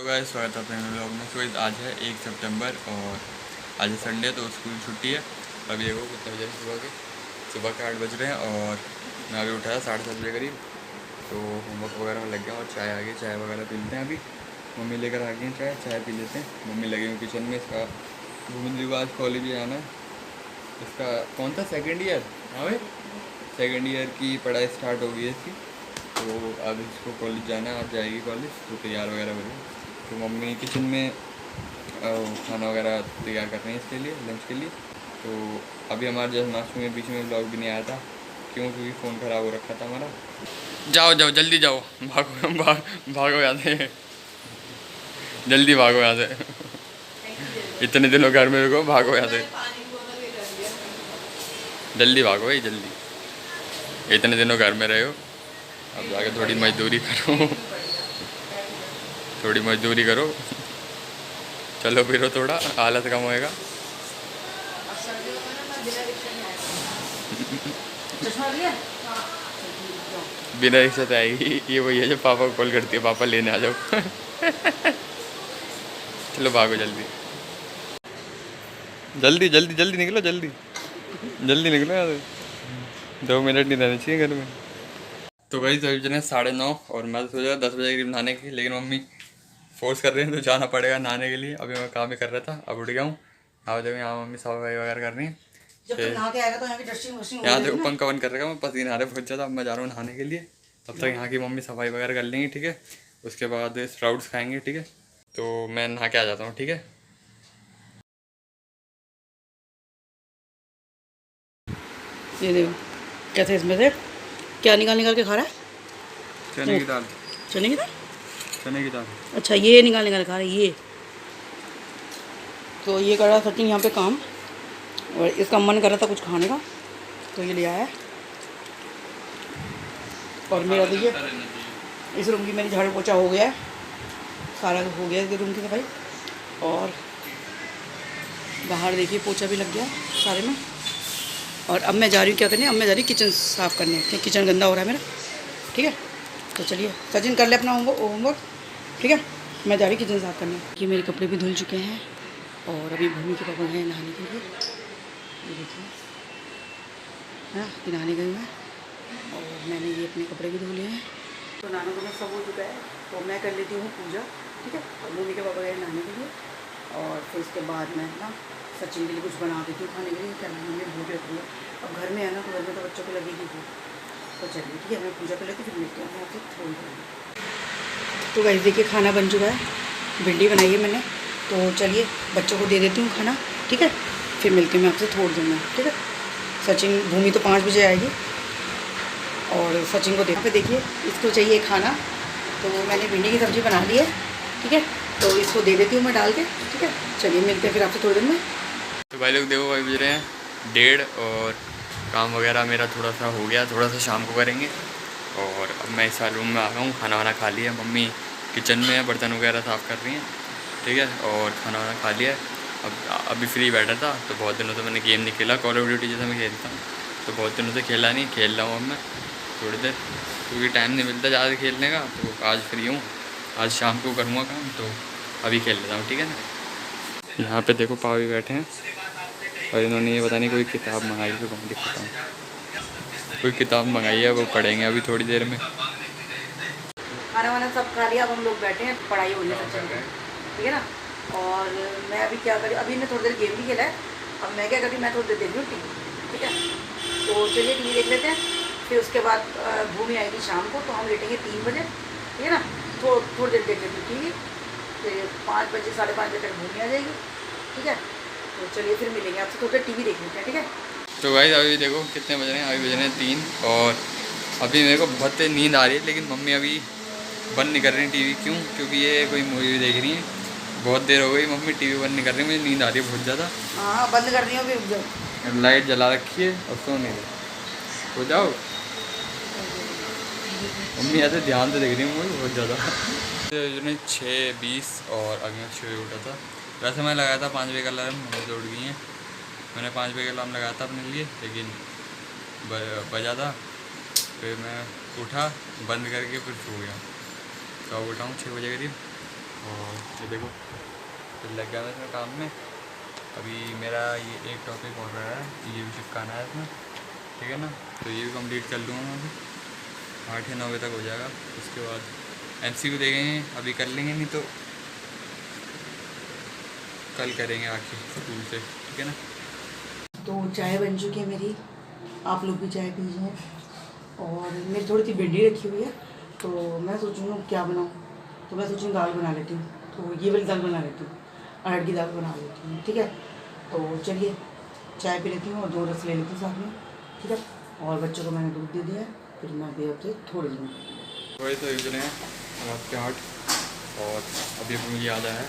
Guys स्वागत है अपने व्लॉग में। तो आज है 1 सितंबर और आज है संडे, तो स्कूल छुट्टी है। अभी देखो कितने बजे सुबह के 8 बज रहे हैं और मैं अभी उठाया 7:30 बजे करीब। तो होमवर्क वगैरह में लग गया और चाय आ गई, चाय वगैरह पी लेते हैं। अभी मम्मी लेकर आ गई हैं चाय पी लेते हैं। मम्मी लगी हुई किचन में। इसका भूमिंद्री को आज कॉलेज भी जाना है। इसका कौन सा सेकेंड ईयर? हाँ भाई, सेकेंड ईयर की पढ़ाई स्टार्ट हो गई है इसकी। तो अब इसको कॉलेज जाना है, आज जाएगी कॉलेज। तो तैयार वगैरह हो गई। तो मम्मी किचन में खाना वगैरह तैयार कर रहे हैं इसके लिए, लंच के लिए। तो अभी हमारे जैसे नाश्ते में बीच में ब्लॉग भी नहीं आया था, क्योंकि फ़ोन ख़राब हो रखा था हमारा। जाओ जाओ जल्दी जाओ, भागो भागो यहाँ से, जल्दी भागो यहाँ से। इतने दिनों घर में रुको, भागो यहाँ से, जल्दी भागो भाई जल्दी। इतने दिनों घर में रहे हो, अब जाके थोड़ी मजदूरी करो, थोड़ी मजदूरी करो, चलो फिरो, थोड़ा आलस कम होएगा। बिना रिक्शा से आएगी ये, वही है जो पापा को कॉल करती है, पापा लेने आ जाओ। चलो भागो जल्दी जल्दी जल्दी जल्दी निकलो, जल्दी जल्दी निकलो यहाँ से, 2 मिनट नहीं रहने चाहिए घर में। तो वही तो बज रहे 9:30 और मैं तो सोचा 10 बजे करीब नहाने की, लेकिन मम्मी फोर्स कर रहे हैं तो जाना पड़ेगा नहाने के लिए। अभी मैं काम ही कर रहा था, अब उठ गया हूँ। हाँ देखो यहाँ मम्मी सफाई वगैरह कर रही है। यहाँ देखो पंखा बंद कर रखा, मैं पसीना आ रहा है बहुत ज़्यादा। अब मैं जा रहा हूँ नहाने के लिए, तब तक यहाँ की मम्मी सफाई वगैरह कर लेंगी, ठीक है। उसके बाद स्प्राउट्स खाएंगे, ठीक है। तो मैं नहा के आ जाता हूँ, ठीक है। ये देखो कैसे इसमें से क्या निकाल के खा रहा है। चने की दाल, चने की दाल, चने की दाल। अच्छा ये निकाल खा रहा है ये। तो ये कर रहा सचिन यहाँ पे काम, और इसका मन कर रहा था कुछ खाने का, तो ये ले आया है। और मेरा देखिए इस रूम की मेरी झाड़ू पोछा हो गया है, सारा हो गया है रूम की सफाई। और बाहर देखिए पोछा भी लग गया सारे में। और अब मैं जा रही हूँ क्या करने, अब मैं जा रही हूँ किचन साफ़ करने, क्योंकि किचन गंदा हो रहा है मेरा, ठीक है। तो चलिए सचिन कर ले अपना होमवर्क, ठीक है। मैं जा रही हूँ किचन साफ़ करने। ये मेरे कपड़े भी धुल चुके हैं और अभी भूमि के पापा गए नहाने के लिए, ये देखिए हाँ नहाने गए हुए हैं। और मैंने ये अपने कपड़े भी धो लिए हैं। तो नहाना धोना सब हो चुका है, तो मैं कर लेती हूँ पूजा, ठीक है। और भूमि के पापा गए नहाने के लिए, और फिर उसके बाद मैं ना सचिन के लिए कुछ बना देती हूँ खाने के लिए, क्या मम्मी भूख लग रही है। अब घर में है ना, तो घर में तो बच्चों को लगेगी भूख। तो चलिए ठीक है, मैं पूजा कर लेती हूँ, फिर मिलती हूँ आपसे थोड़ी देर। तो गाइस देखिए खाना बन चुका है, भिंडी बनाई है मैंने। तो चलिए बच्चों को दे देती हूँ खाना, ठीक है। फिर मिलती हूँ मैं आपसे थोड़ी देर में, ठीक है। सचिन भूमि तो 5 बजे आएगी, और सचिन को देखो, देखिए इसको चाहिए खाना। तो मैंने भिंडी की सब्ज़ी बना ली है, ठीक है। तो इसको दे देती हूँ मैं डाल के, ठीक है। चलिए मिलते हैं फिर आपसे थोड़ी देर में। तो भाई लोग देखो भाई बज रहे हैं 1:30 और काम वगैरह मेरा थोड़ा सा हो गया, थोड़ा सा शाम को करेंगे। और अब मैं इस रूम में आ गया हूँ, खाना वाना खा लिया। मम्मी किचन में है, बर्तन वगैरह साफ़ कर रही हैं, ठीक है। और खाना वाना खा लिया। अब अभी फ्री बैठा था, तो बहुत दिनों से मैंने गेम नहीं खेला, कॉल ऑफ ड्यूटी जैसे मैं खेलता हूँ, तो बहुत दिनों से खेला नहीं, खेल रहा हूँ अब मैं थोड़ी देर, क्योंकि टाइम नहीं मिलता ज़्यादा खेलने का। तो आज फ्री हूँ, आज शाम को करूँगा काम, तो अभी खेल लेता हूँ, ठीक है ना। यहाँ पे देखो पापा भी बैठे हैं, और इन्होंने ये पता नहीं कोई किताब मंगाई है, तो कौन दिखाता हूँ, कोई किताब मंगाई है, वो पढ़ेंगे अभी थोड़ी देर में। खाना वाना सब खा लिया, अब हम लोग बैठे हैं, पढ़ाई हो रही है बच्चों की, ठीक है ना। और मैं अभी क्या करी, अभी मैं थोड़ी देर गेम भी खेला है। अब मैं क्या करी, मैं थोड़ी देर देख रही हूँ टीवी, ठीक है। तो चलिए टीवी देख लेते हैं। फिर उसके बाद भूमि आएगी शाम को, तो हम लेटेंगे 3 बजे, ठीक है ना। थोड़ी देर देख लेते हैं टीवी, फिर 5 बजे 5:30 बजे तक भूमि आ जाएगी, ठीक है। तो चलिए फिर मिलेंगे आपसे, थोड़ी देर टीवी देख लेते हैं, ठीक है। तो भाई अभी देखो कितने बज रहे हैं, अभी बज रहे हैं 3, और अभी मेरे को बहुत नींद आ रही है, लेकिन मम्मी अभी बंद नहीं कर रही टीवी। क्यों? क्योंकि ये कोई मूवी देख रही है, बहुत देर हो गई, मम्मी टीवी बंद नहीं कर रही, मुझे नींद आ रही है बहुत ज़्यादा। हाँ बंद कर रही हूँ, फिर लाइट जला रखी है और सो नहीं रही, हो जाओ। मम्मी ऐसे ध्यान से देख रही है मुझे बहुत ज़्यादा। 6:20 और अभी मैं 6 बजे उठा था। वैसे मैं लगाया था 5 बजे का अलार्म, मम्मी तो उठ गई हैं। मैंने 5 बजे का अलार्म लगाया था अपने लिए, लेकिन बजा था, फिर मैं उठा बंद करके फिर सो गया। तो अब उठा हूँ 6 बजे करीब, और ये देखो फिर लग गया मैं इसमें काम में। अभी मेरा ये एक टॉपिक और रहा है, ये भी चिपकाना है इसमें, ठीक है ना। तो ये भी कंप्लीट कर लूँगा मैं अभी, 8 या 9 बजे तक हो जाएगा। उसके बाद MCQ देखेंगे, अभी कर लेंगे, नहीं तो कल करेंगे आके स्कूल से, ठीक है ना। तो चाय बन चुकी है मेरी, आप लोग भी चाय पीजिए। और मेरी थोड़ी सी भिंडी रखी हुई है, तो मैं सोच रही हूँ क्या बनाऊँ। तो मैं सोच रही हूँ दाल बना लेती हूँ, तो ये वाली दाल बना लेती हूँ, अरहर की दाल बना लेती हूँ, ठीक है। तो चलिए चाय पी लेती हूँ और 2 रस ले लेती हूँ साथ में, ठीक है। और बच्चों को मैंने दूध दे दिया है, फिर मैं भी अब से थोड़ी दूँ। वही तो यूज रहे हैं रात के 8, और अभी अभी मुझे याद आया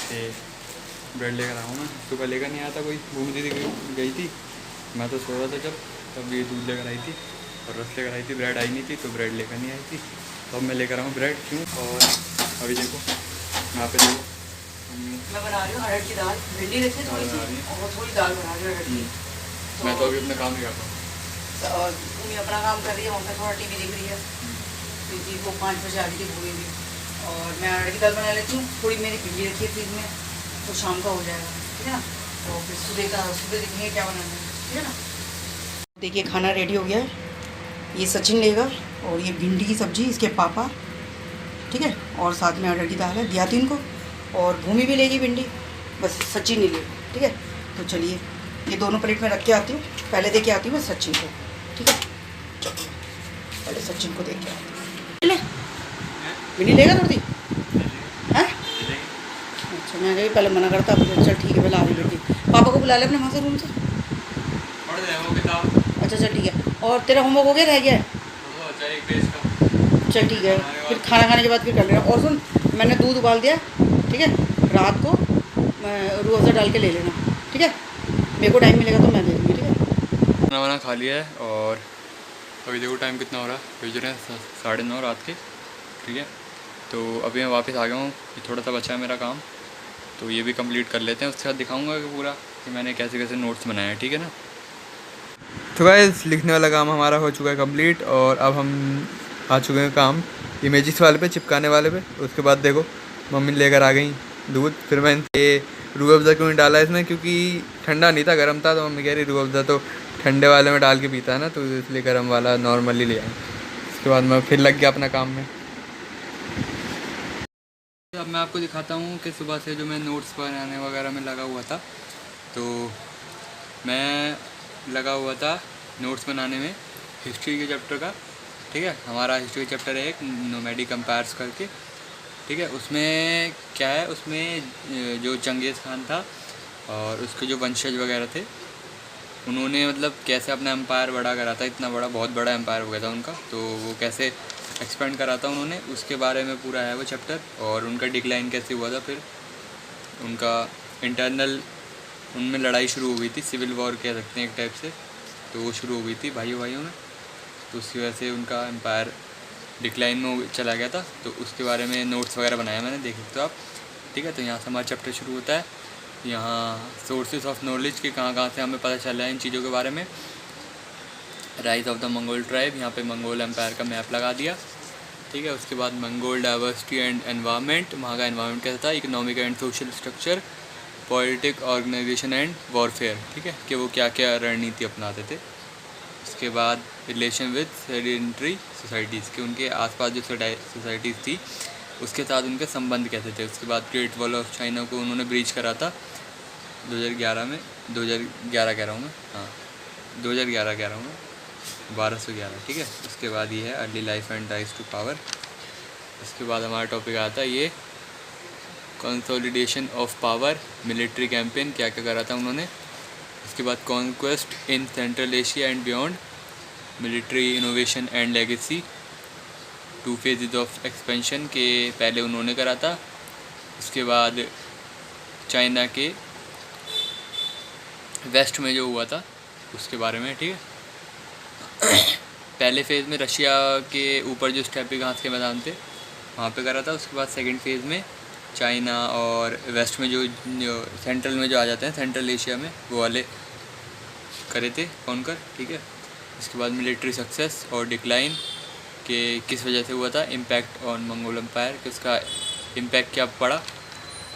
कि ब्रेड लेकर आऊँ मैं। सुबह लेकर नहीं आया था कोई, घूम दीदी गई थी, मैं तो सो रहा था जब, तब ये दूध लेकर आई थी और रस लेकर आई थी। ब्रेड आई नहीं थी तो ब्रेड लेकर नहीं आई थी, तो अब मैं लेकर आऊँ ब्रेड। क्यों? और अभी देखो यहाँ पे देखो मैं बना रही हूँ अरहर की दाल, भिंडी रखी है थोड़ी सी और थोड़ी दाल बना रही हूँ अरहर की। मैं तो अभी अपना काम ही करता हूँ। और मम्मी अपना काम कर रही है, वहाँ पे थोड़ा टीवी देख रही है, क्योंकि वो 5 बजे आ रही थी भूरी भी। और मैं अरहर की दाल बना लेती हूँ, थोड़ी मेरी भिंडी रखी है फ्रिज में, तो शाम का हो जाएगा, ठीक है ना। तो फिर सुबह देखेंगे क्या बनाना है, ठीक है ना। देखिए खाना रेडी हो गया है, ये सचिन लेगा और ये भिंडी की सब्ज़ी इसके पापा, ठीक है। और साथ में अरहर की दाल है, दिया थी इनको। और भूमि भी लेगी भिंडी, बस सचिन नहीं लेगा, ठीक है। तो चलिए ये दोनों प्लेट में रख के आती हूँ, पहले दे के आती हूँ मैं सचिन को, ठीक है। चलिए पहले सचिन को दे के आती हूँ। ले भिंडी लेगा थोड़ी है। अच्छा मैं कहीं पहले मना करता, चल ठीक है पहले आ रही भिंडी। पापा को बुला ले अपने वहाँ से रूम से। अच्छा चल ठीक है। और तेरा होमवर्क हो गया, रह गया है? चल ठीक है, फिर खाना खाने के बाद फिर कर लेना। और सुन, मैंने दूध उबाल दिया, ठीक है। रात को रूह अफ़ज़ा डाल के ले लेना, ठीक है। मेरे को टाइम मिलेगा तो मैं दे दूँगी, ठीक है। खाना वाना खा लिया है और अभी देखो टाइम कितना हो रहा है, बज रहे हैं 9:30 रात के, ठीक है। तो अभी मैं वापस आ गया हूँ, ये थोड़ा सा बचा है मेरा काम, तो ये भी कंप्लीट कर लेते हैं। उसके बाद दिखाऊंगा कि पूरा कि मैंने कैसे कैसे नोट्स बनाए हैं, ठीक है ना। तो गाइस लिखने वाला काम हमारा हो चुका है कंप्लीट, और अब हम आ चुके हैं काम इमेजेस वाले पे, चिपकाने वाले पे। उसके बाद देखो मम्मी लेकर आ गई दूध, फिर मैंने रूह अफ़ज़ा क्यों नहीं डाला इसमें, क्योंकि ठंडा नहीं था, गर्म था। तो मम्मी कह रही रूह अफ़ज़ा तो ठंडे वाले में डाल के पीता है ना, तो इसलिए गर्म वाला नॉर्मली ले आए। उसके बाद मैं फिर लग गया अपना काम में। अब मैं आपको दिखाता हूँ कि सुबह से जो मैं नोट्स बनाने वगैरह में लगा हुआ था, तो मैं लगा हुआ था नोट्स बनाने में हिस्ट्री के चैप्टर का, ठीक है। हमारा हिस्ट्री का चैप्टर है एक, नोमैडिक एम्पायर्स करके, ठीक है। उसमें क्या है, उसमें जो चंगेज़ खान था और उसके जो वंशज वगैरह थे, उन्होंने मतलब कैसे अपना एम्पायर बड़ा करा था, इतना बड़ा, बहुत बड़ा एम्पायर हो गया था उनका, तो वो कैसे एक्सपेंड करा था उन्होंने, उसके बारे में पूरा है वो चैप्टर। और उनका डिक्लाइन कैसे हुआ था, फिर उनका इंटरनल उनमें लड़ाई शुरू हो गई थी, सिविल वॉर कह सकते हैं एक टाइप से, तो वो शुरू हो गई थी भाइयों में, तो उसकी वजह से उनका एम्पायर डिक्लाइन में चला गया था। तो उसके बारे में नोट्स वगैरह बनाया मैंने, देख सकते हो आप, ठीक है। तो यहाँ से हमारा चैप्टर शुरू होता है, यहाँ सोर्सेज ऑफ नॉलेज के कहाँ से हमें पता चला है इन चीज़ों के बारे में। Rise of the Mongol tribe, यहाँ पे मंगोल एम्पायर का मैप लगा दिया, ठीक है। उसके बाद मंगोल डाइवर्सिटी एंड एनवायरनमेंट, वहाँ का एनवायरनमेंट कैसा था, economic and social structure, politic, organisation and warfare, ठीक है, कि वो क्या क्या रणनीति अपनाते थे। उसके बाद रिलेशन विद सेडेंटरी सोसाइटीज़, कि उनके आसपास जो सोसाइटीज़ थी उसके साथ उनके संबंध कैसे थे। उसके बाद ग्रेट वॉल ऑफ चाइना को उन्होंने ब्रीच करा था 2011 में, 2011 कह रहा हूँ मैं, हाँ 2011 कह रहा हूँ मैं, 1211, ठीक है। उसके बाद ये है early life and rise to power. उसके बाद हमारा टॉपिक आता है ये consolidation of power, military campaign, क्या क्या करा था उन्होंने। उसके बाद conquest in central Asia and beyond, military innovation and legacy, 2 phases of expansion के पहले उन्होंने करा था। उसके बाद चाइना के वेस्ट में जो हुआ था उसके बारे में, ठीक है। पहले फेज़ में रशिया के ऊपर जो स्टेपी घास के मैदान थे वहाँ पे करा था। उसके बाद सेकंड फेज़ में चाइना और वेस्ट में जो सेंट्रल में जो आ जाते हैं, सेंट्रल एशिया में, वो वाले करे थे कॉन्कर, ठीक है। इसके बाद मिलिट्री सक्सेस और डिक्लाइन के किस वजह से हुआ था, इम्पैक्ट ऑन मंगोल एम्पायर, कि उसका इम्पैक्ट क्या पड़ा,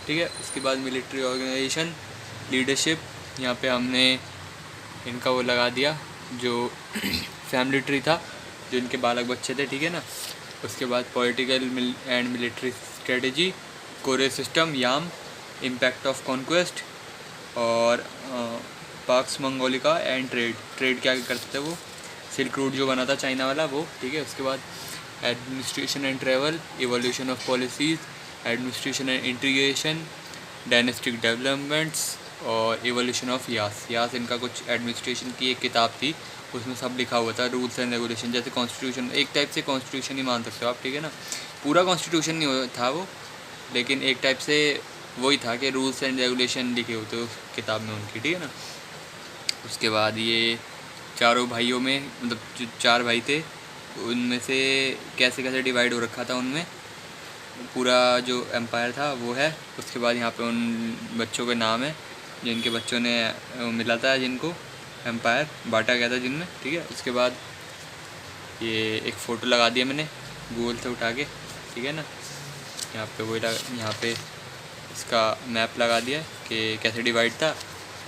ठीक है। उसके बाद मिलिट्री ऑर्गेनाइजेशन, लीडरशिप, यहाँ पे हमने इनका वो लगा दिया जो फैमिली ट्री था, जो इनके बालक बच्चे थे, ठीक है ना। उसके बाद political and military strategy, courier system, yam, impact of conquest, और पाक्स मंगोलिका एंड ट्रेड क्या करते थे वो, सिल्क रूट जो बना था चाइना वाला वो, ठीक है। उसके बाद administration and travel, evolution of policies, administration and integration, dynastic developments, और इवोल्यूशन ऑफ यास इनका कुछ एडमिनिस्ट्रेशन की एक किताब थी, उसमें सब लिखा हुआ था, रूल्स एंड रेगुलेशन, जैसे कॉन्स्टिट्यूशन, एक टाइप से कॉन्स्टिट्यूशन ही मान सकते हो आप, ठीक है ना। पूरा कॉन्स्टिट्यूशन नहीं था वो, लेकिन एक टाइप से वही था कि रूल्स एंड रेगुलेशन लिखे होते उस किताब में उनकी, ठीक है ना। उसके बाद ये चारों भाइयों में, मतलब जो 4 भाई थे उनमें से कैसे कैसे डिवाइड हो रखा था उनमें पूरा जो एम्पायर था वो है। उसके बाद यहाँ पे उन बच्चों के नाम है जिनके बच्चों ने मिला था, जिनको एम्पायर बांटा गया था जिनमें, ठीक है। उसके बाद ये एक फ़ोटो लगा दिया मैंने गूगल से उठा के, ठीक है ना। यहाँ पे वही यहाँ पे इसका मैप लगा दिया है कि कैसे डिवाइड था,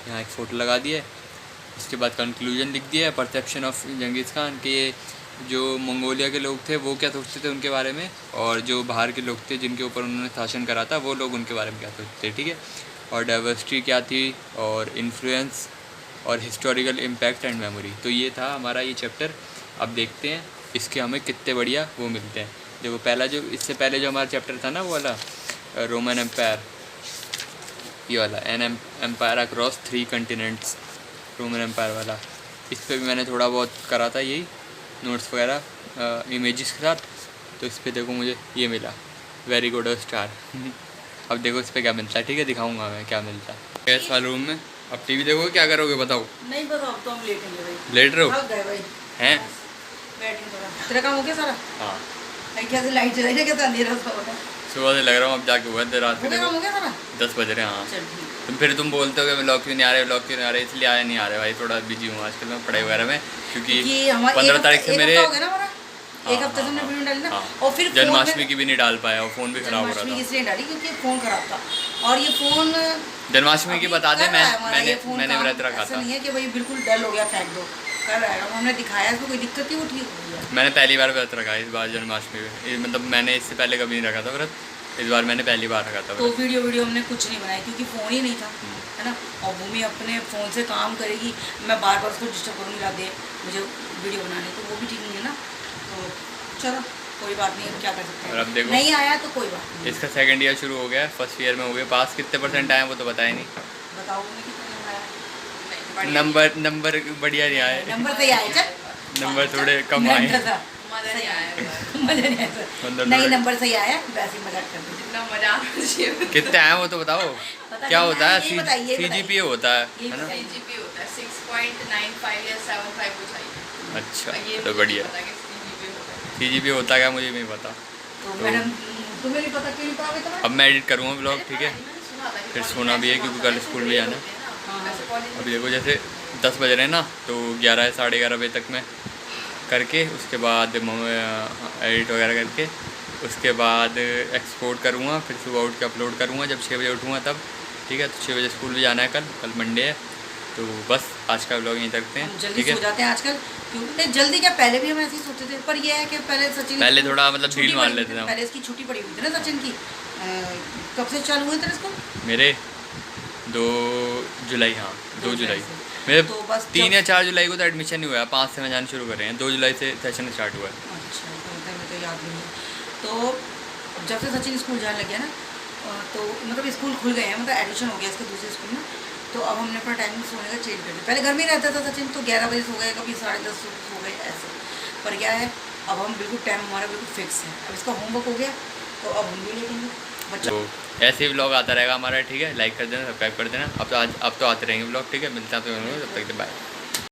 यहाँ एक फ़ोटो लगा दिया है। उसके बाद कंक्लूजन लिख दिया है, परसेप्शन ऑफ जंगीज़ खान के, जो मंगोलिया के लोग थे वो क्या सोचते थे उनके बारे में, और जो बाहर के लोग थे जिनके ऊपर उन्होंने शासन करा था वो लोग उनके बारे में क्या सोचते थे, ठीक है। और डाइवर्सिटी क्या थी, और इन्फ्लुएंस, और हिस्टोरिकल इम्पैक्ट एंड मेमोरी। तो ये था हमारा ये चैप्टर। अब देखते हैं इसके हमें कितने बढ़िया वो मिलते हैं। देखो पहला जो, इससे पहले जो हमारा चैप्टर था ना वो वाला रोमन एम्पायर, ये वाला an empire across 3 continents, Roman empire वाला, इस पर भी मैंने थोड़ा बहुत करा था यही नोट्स वगैरह इमेजेस के साथ। तो इस पर देखो मुझे ये मिला, वेरी गुड स्टार। अब देखो इस पर क्या मिलता है, ठीक है, दिखाऊंगा मैं क्या मिलता है। गैस वाले रूम में अब टीवी देखोगे, क्या करोगे बताओ? नहीं बताओ, अब तो हम लेटेंगे भाई। लेट रहे हो? भाग गए भाई हैं? बैठेंगे थोड़ा। तेरा काम हो गया सारा? हाँ। भाई कैसे लाइट जलाई है, कैसे अंधेरा सा हो रहा है? सुबह से लग रहा हूँ, अब जाके हुआ देर रात हो में गया काम, हो गया सारा? 10 बज रहे हैं। हाँ। चल ठीक। फिर तुम बोलते हो कि व्लॉग क्यों नहीं आ रहे, व्लॉग क्यों नहीं आ रहे, इसलिए आया नहीं आ रहे भाई, थोड़ा बिजी हूँ आजकल मैं पढ़ाई वगैरह में, क्योंकि 15 तारीख से मेरे एक हफ्ते से हमने वीडियो डाली ना, हाँ। और फिर जन्माष्टमी की भी नहीं डाल पाया, और फ़ोन भी ख़राब हो रहा जन्माष्टमी था। इसलिए डाली क्योंकि फ़ोन खराब था, और ये फ़ोन जन्माष्टमी की बता दें, मैंने व्रत रखा ऐसा था। नहीं है कि भाई बिल्कुल डल हो गया फेंक दो, कर रहा है, हमने दिखाया इसको कोई दिक्कत थी, वो ठीक हो गया। मैंने पहली बार व्रत रखा इस बार जन्माष्टमी में, मतलब मैंने इससे पहले कभी नहीं रखा था व्रत, इस बार मैंने पहली बार रखा था तो व्रत। वीडियो हमने कुछ नहीं बनाई क्योंकि फ़ोन ही नहीं था, है ना। और भूमि अपने फ़ोन से काम करेगी, मैं बार बार उसको डिस्टर्ब करूँगी, ला दे मुझे वीडियो बनाने, तो वो भी ठीक नहीं है ना। तो चलो कोई बात नहीं, अब क्या कर सकते और हैं, अब देखो नहीं आया तो कोई बात नहीं। इसका सेकंड ईयर शुरू हो गया, फर्स्ट ईयर में हो गया पास। कितने % आए वो तो बताया नहीं। बताओ भूमि कितना नंबर आया? नंबर बढ़िया नहीं आए, नंबर सही आए, चल नंबर थोड़े कम आए। मज़ा नहीं आया मतलब नहीं, नंबर सही आया, वैसे ही मजाक कर दो, जितना मजा आना चाहिए। कितने आए वो तो बताओ। क्या होता है? ये बताइए, CGPA होता है ना? CGPA होता है 6.95 या 75 कुछ आई। अच्छा, तो बढ़िया। CGPA होता क्या मुझे नहीं पता। तो मैडम तुम्हें नहीं पता, क्यों नहीं पता तुम्हें? अब मैं एडिट करूँगा ब्लॉग, ठीक है, फिर सोना भी है क्योंकि कल स्कूल भी जाना है। अभी देखो जैसे 10 बज रहे हैं ना, तो 11 साढ़े 11 बजे तक मैं करके, उसके बाद एडिट वगैरह करके, उसके बाद एक्सपोर्ट करूँगा, फिर सुबह उठ के अपलोड करूँगा जब 6 बजे उठूँगा तब, ठीक है। तो 6 बजे स्कूल भी जाना है, कल मंडे है। तो बस आज का ब्लॉग यहीं तक रखते हैं, जल्दी ठीक है। सो जाते हैं आजकल, क्योंकि जल्दी क्या, पहले भी हम ऐसे ही सोचते थे, पर ये है कि पहले थोड़ा मतलब छुट्टी ढील मार पड़ी लेते थी, थे हम। पहले इसकी छुट्टी पड़ी हुई थी ना सचिन की। कब से चालू हुए थे स्कूल? मेरे 2 जुलाई, हाँ 2 जुलाई मेरे, तो बस 3 या 4 जुलाई को तो एडमिशन नहीं हुआ, 5 से मैं जाना शुरू कर रहे हैं, 2 जुलाई से सेशन स्टार्ट हुआ है। अच्छा, तो मैं तो याद नहीं है। तो जब से सचिन स्कूल जाने लग गया ना, तो मतलब स्कूल खुल गए हैं, मतलब एडमिशन हो गया इसके दूसरे स्कूल में, तो अब हमने अपना टाइमिंग सोने का चेंज कर दिया। पहले घर में ही रहता था सचिन, तो 11 बजे सो गए, कभी 10:30 सो गए ऐसे। पर क्या है, अब हम बिल्कुल टाइम हमारा बिल्कुल फिक्स है। अब इसका होमवर्क हो गया, तो अब हम भी लेंगे बच्चा। तो ऐसे ही व्लॉग आता रहेगा हमारा, ठीक है। लाइक कर देना, सब्सक्राइब कर देना। अब तो आते रहेंगे व्लॉग, ठीक है। मिलता है, तब तक बाय।